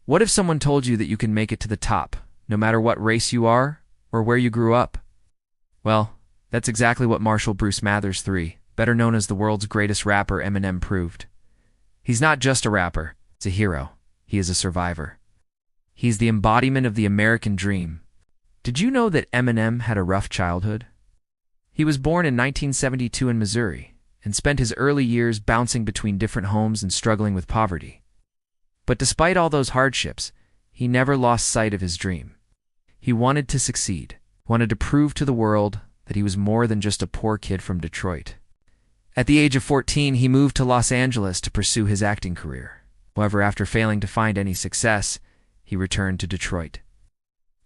What if someone told you that you can make it to the top, no matter what race you are or where you grew up? Well, that's exactly what Marshall Bruce Mathers III, better known as the world's greatest rapper, Eminem, proved. He's not just a rapper, he's a hero. He is a survivor. He's the embodiment of the American dream. Did you know that Eminem had a rough childhood? He was born in 1972 in Missouri and spent his early years bouncing between different homes and struggling with poverty. But despite all those hardships, he never lost sight of his dream. He wanted to succeed, wanted to prove to the world that he was more than just a poor kid from Detroit. At the age of 14, he moved to Los Angeles to pursue his acting career. However, after failing to find any success, he returned to Detroit.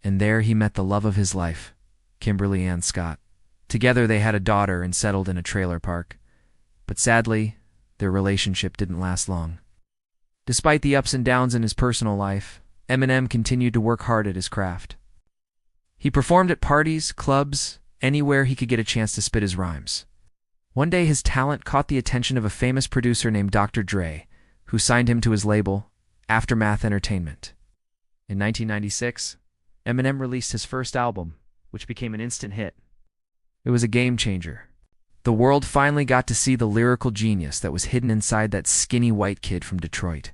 And there he met the love of his life, Kimberly Ann Scott. Together they had a daughter and settled in a trailer park. But sadly, their relationship didn't last long. Despite the ups and downs in his personal life, Eminem continued to work hard at his craft. He performed at parties, clubs, anywhere he could get a chance to spit his rhymes. One day his talent caught the attention of a famous producer named Dr. Dre, who signed him to his label, Aftermath Entertainment. In 1996, Eminem released his first album, which became an instant hit. It was a game changer. The world finally got to see the lyrical genius that was hidden inside that skinny white kid from Detroit.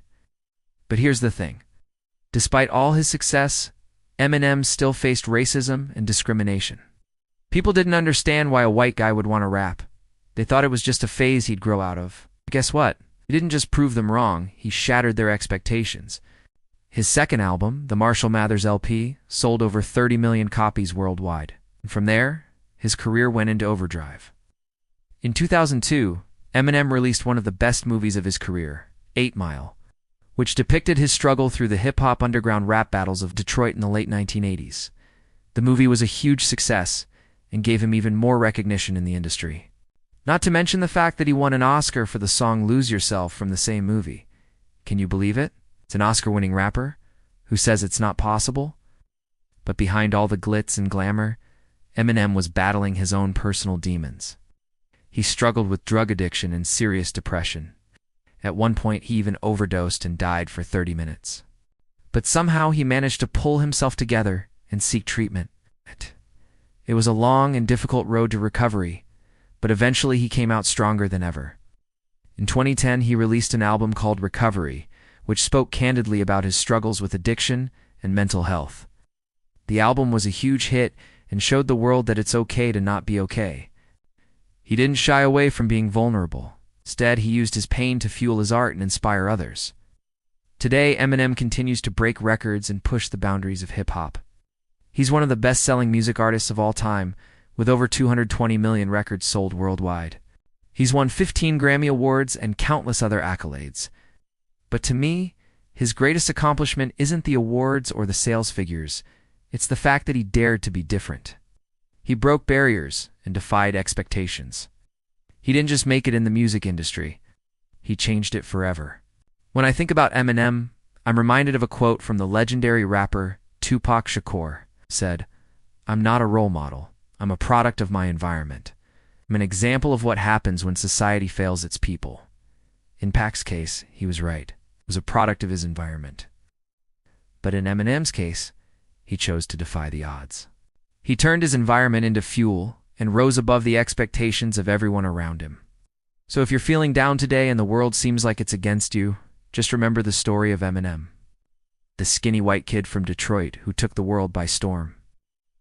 But here's the thing. Despite all his success, Eminem still faced racism and discrimination. People didn't understand why a white guy would want to rap. They thought it was just a phase he'd grow out of. But guess what? He didn't just prove them wrong, he shattered their expectations. His second album, the Marshall Mathers LP, sold over 30 million copies worldwide. And from there, his career went into overdrive. In 2002, Eminem released one of the best movies of his career, 8 Mile, which depicted his struggle through the hip-hop underground rap battles of Detroit in the late 1980s. The movie was a huge success and gave him even more recognition in the industry. Not to mention the fact that he won an Oscar for the song Lose Yourself from the same movie. Can you believe it? It's an Oscar-winning rapper who says it's not possible. But behind all the glitz and glamour, Eminem was battling his own personal demons. He struggled with drug addiction and serious depression. At one point, he even overdosed and died for 30 minutes. But somehow he managed to pull himself together and seek treatment. It was a long and difficult road to recovery, but eventually he came out stronger than ever. In 2010, he released an album called Recovery, which spoke candidly about his struggles with addiction and mental health. The album was a huge hit and showed the world that it's okay to not be okay. He didn't shy away from being vulnerable. Instead, he used his pain to fuel his art and inspire others. Today, Eminem continues to break records and push the boundaries of hip-hop. He's one of the best-selling music artists of all time, with over 220 million records sold worldwide. He's won 15 Grammy Awards and countless other accolades. But to me, his greatest accomplishment isn't the awards or the sales figures. It's the fact that he dared to be different. He broke barriers and defied expectations. He didn't just make it in the music industry. He changed it forever. When I think about Eminem, I'm reminded of a quote from the legendary rapper Tupac Shakur. Said, "I'm not a role model. I'm a product of my environment. I'm an example of what happens when society fails its people." In Pac's case, he was right. It was a product of his environment. But in Eminem's case, he chose to defy the odds. He turned his environment into fuel and rose above the expectations of everyone around him. So if you're feeling down today and the world seems like it's against you, just remember the story of Eminem, the skinny white kid from Detroit who took the world by storm.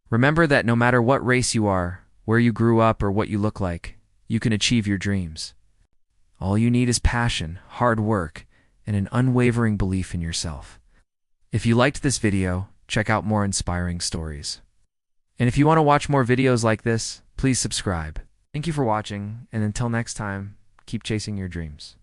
Remember that no matter what race you are, where you grew up, or what you look like, you can achieve your dreams. All you need is passion, hard work, and an unwavering belief in yourself. If you liked this video, check out more inspiring stories. And if you want to watch more videos like this, please subscribe. Thank you for watching, and until next time, keep chasing your dreams.